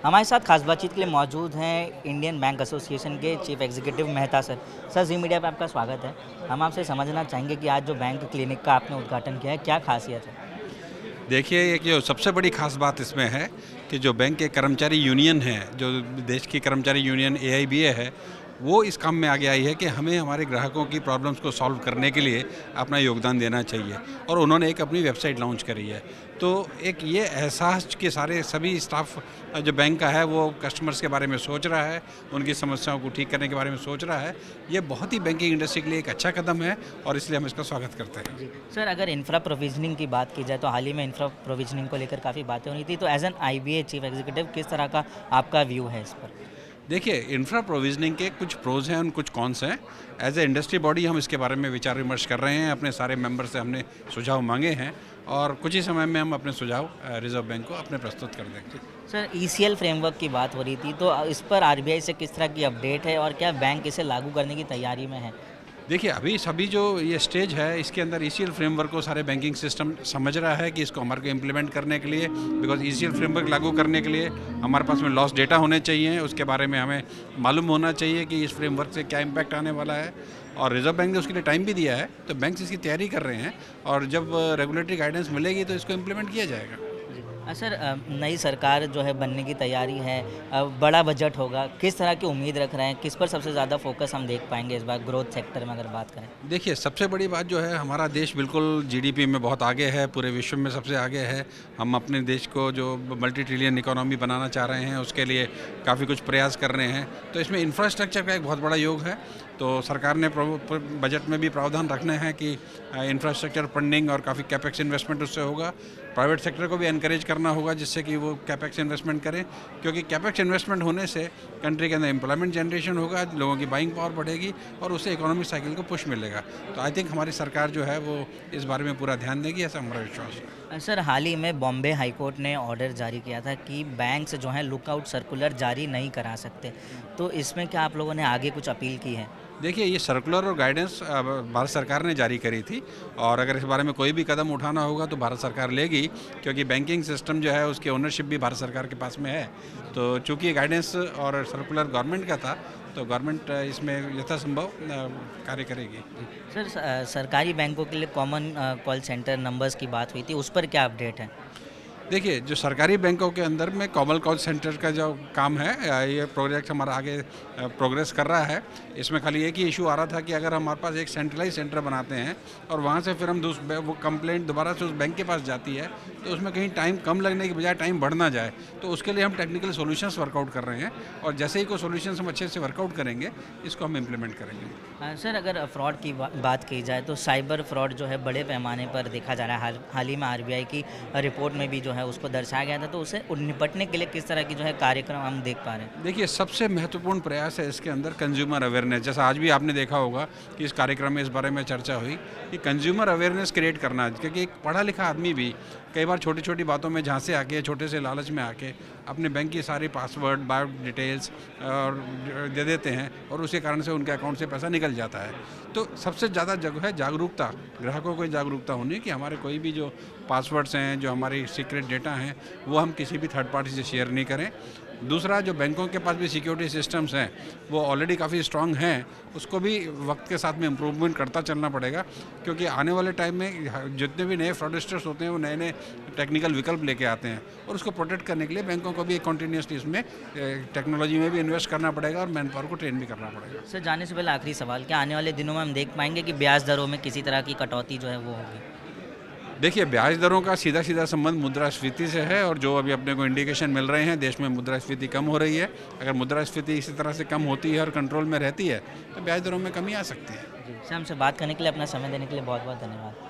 हमारे साथ खास बातचीत के लिए मौजूद हैं इंडियन बैंक एसोसिएशन के chief executive Mehta sir. Sir, Zee media पे आपका स्वागत है। हम आपसे समझना चाहेंगे कि आज जो बैंक क्लिनिक का आपने उद्घाटन किया है, क्या खासियत है? देखिए, ये जो सबसे बड़ी खास बात इसमें है कि जो बैंक के कर्मचारी यूनियन है, जो देश की कर्मचारी यूनियन AIBA है, वो इस काम में आगे आई है कि हमें हमारे ग्राहकों की प्रॉब्लम्स को सॉल्व करने के लिए अपना योगदान देना चाहिए, और उन्होंने एक अपनी वेबसाइट लॉन्च करी है। तो एक ये एहसास कि सारे सभी स्टाफ जो बैंक का है वो कस्टमर्स के बारे में सोच रहा है, उनकी समस्याओं को ठीक करने के बारे में सोच रहा है, ये बहुत ही बैंकिंग इंडस्ट्री के लिए एक अच्छा कदम है और इसलिए हम इसका स्वागत करते हैं। जी सर, अगर इंफ्रा प्रोविजनिंग की बात की जाए तो हाल ही में इंफ्रा प्रोविजनिंग को लेकर काफ़ी बातें हो रही थी, तो as an IBA chief executive किस तरह का आपका व्यू है इस पर? देखिए, इंफ्रा प्रोविजनिंग के कुछ प्रोज हैं और कुछ कॉन्स हैं। एज ए इंडस्ट्री बॉडी हम इसके बारे में विचार विमर्श कर रहे हैं, अपने सारे मेंबर से हमने सुझाव मांगे हैं और कुछ ही समय में हम अपने सुझाव रिजर्व बैंक को अपने प्रस्तुत कर देंगे। सर, ECL फ्रेमवर्क की बात हो रही थी, तो इस पर RBI से किस तरह की अपडेट है और क्या बैंक इसे लागू करने की तैयारी में है? देखिए, अभी सभी जो ये स्टेज है इसके अंदर ECL फ्रेमवर्क को सारे बैंकिंग सिस्टम समझ रहा है कि इसको हमारे को इम्प्लीमेंट करने के लिए, बिकॉज ECL फ्रेमवर्क लागू करने के लिए हमारे पास में लॉस डेटा होने चाहिए, उसके बारे में हमें मालूम होना चाहिए कि इस फ्रेमवर्क से क्या इम्पैक्ट आने वाला है, और रिजर्व बैंक ने उसके लिए टाइम भी दिया है। तो बैंक इसकी तैयारी कर रहे हैं और जब रेगुलेटरी गाइडेंस मिलेगी तो इसको इम्प्लीमेंट किया जाएगा। सर, नई सरकार जो है बनने की तैयारी है, बड़ा बजट होगा, किस तरह की उम्मीद रख रहे हैं, किस पर सबसे ज़्यादा फोकस हम देख पाएंगे इस बार ग्रोथ सेक्टर में अगर बात करें? देखिए, सबसे बड़ी बात जो है, हमारा देश बिल्कुल GDP में बहुत आगे है, पूरे विश्व में सबसे आगे है। हम अपने देश को जो मल्टी ट्रिलियन इकोनॉमी बनाना चाह रहे हैं उसके लिए काफ़ी कुछ प्रयास कर रहे हैं, तो इसमें इंफ्रास्ट्रक्चर का एक बहुत बड़ा योग है। तो सरकार ने बजट में भी प्रावधान रखने हैं कि इंफ्रास्ट्रक्चर फंडिंग और काफ़ी कैपेक्स इन्वेस्टमेंट उससे होगा। प्राइवेट सेक्टर को भी एनकरेज करना होगा जिससे कि वो कैपेक्स इन्वेस्टमेंट करें, क्योंकि कैपेक्स इन्वेस्टमेंट होने से कंट्री के अंदर एम्प्लॉयमेंट जनरेशन होगा, लोगों की बाइंग पावर बढ़ेगी और उससे इकोनॉमिक साइकिल को पुश मिलेगा। तो आई थिंक हमारी सरकार जो है वो इस बारे में पूरा ध्यान देगी, ऐसा हमारा विश्वास है। सर, हाल ही में बॉम्बे हाई कोर्ट ने ऑर्डर जारी किया था कि बैंक्स जो हैं लुकआउट सर्कुलर जारी नहीं करा सकते, तो इसमें क्या आप लोगों ने आगे कुछ अपील की है? देखिए, ये सर्कुलर और गाइडेंस भारत सरकार ने जारी करी थी, और अगर इस बारे में कोई भी कदम उठाना होगा तो भारत सरकार लेगी, क्योंकि बैंकिंग सिस्टम जो है उसकी ओनरशिप भी भारत सरकार के पास में है। तो चूंकि गाइडेंस और सर्कुलर गवर्नमेंट का था, तो गवर्नमेंट इसमें यथासंभव कार्य करेगी। सर, सरकारी बैंकों के लिए कॉमन कॉल सेंटर नंबर्स की बात हुई थी, उस पर क्या अपडेट है? देखिए, जो सरकारी बैंकों के अंदर में कॉमन कॉल सेंटर का जो काम है, ये प्रोजेक्ट हमारा आगे प्रोग्रेस कर रहा है। इसमें खाली एक ही इशू आ रहा था कि अगर हमारे पास एक सेंट्रलाइज सेंटर बनाते हैं और वहाँ से फिर हम वो कंप्लेंट दोबारा से उस बैंक के पास जाती है, तो उसमें कहीं टाइम कम लगने की बजाय टाइम बढ़ ना जाए। तो उसके लिए हम टेक्निकल सॉल्यूशंस वर्कआउट कर रहे हैं, और जैसे ही कोई सॉल्यूशंस हम अच्छे से वर्कआउट करेंगे, इसको हम इम्प्लीमेंट करेंगे। सर, अगर फ्रॉड की बात की जाए तो साइबर फ्रॉड जो है बड़े पैमाने पर देखा जा रहा है। हाल ही में RBI की रिपोर्ट में भी जो है उसको दर्शाया गया था, तो उसे निपटने के लिए किस तरह की जो है कार्यक्रम हम देख पा रहे हैं? देखिए, सबसे महत्वपूर्ण प्रयास है इसके अंदर कंज्यूमर अवेयरनेस। जैसा आज भी आपने देखा होगा कि इस कार्यक्रम में इस बारे में चर्चा हुई कि कंज्यूमर अवेयरनेस क्रिएट करना, क्योंकि एक पढ़ा लिखा आदमी भी कई बार छोटी छोटी बातों में झांसे आके, छोटे से लालच में आके अपने बैंक की सारी पासवर्ड, बायो डिटेल्स और दे देते हैं, और उसी कारण से उनके अकाउंट से पैसा निकल जाता है। तो सबसे ज़्यादा जगह है जागरूकता, ग्राहकों को जागरूकता होनी कि हमारे कोई भी जो पासवर्ड्स हैं, जो हमारी सीक्रेट डेटा हैं, वो हम किसी भी थर्ड पार्टी से शेयर नहीं करें। दूसरा, जो बैंकों के पास भी सिक्योरिटी सिस्टम्स हैं वो ऑलरेडी काफ़ी स्ट्रांग हैं, उसको भी वक्त के साथ में इम्प्रूवमेंट करता चलना पड़ेगा, क्योंकि आने वाले टाइम में जितने भी नए फ्रॉडस्टर्स होते हैं वो नए नए टेक्निकल विकल्प लेके आते हैं, और उसको प्रोटेक्ट करने के लिए बैंकों को भी कंटिन्यूसली इसमें टेक्नोलॉजी में भी इन्वेस्ट करना पड़ेगा और मैन पावर को ट्रेन भी करना पड़ेगा। सर, जाने से पहले आखिरी सवाल, क्या आने वाले दिनों में हम देख पाएंगे कि ब्याज दरों में किसी तरह की कटौती जो है वो होगी? देखिए, ब्याज दरों का सीधा सीधा संबंध मुद्रास्फीति से है, और जो अभी अपने को इंडिकेशन मिल रहे हैं, देश में मुद्रास्फीति कम हो रही है। अगर मुद्रास्फीति इसी तरह से कम होती है और कंट्रोल में रहती है तो ब्याज दरों में कमी आ सकती है। जी सर, हमसे बात करने के लिए, अपना समय देने के लिए बहुत बहुत धन्यवाद।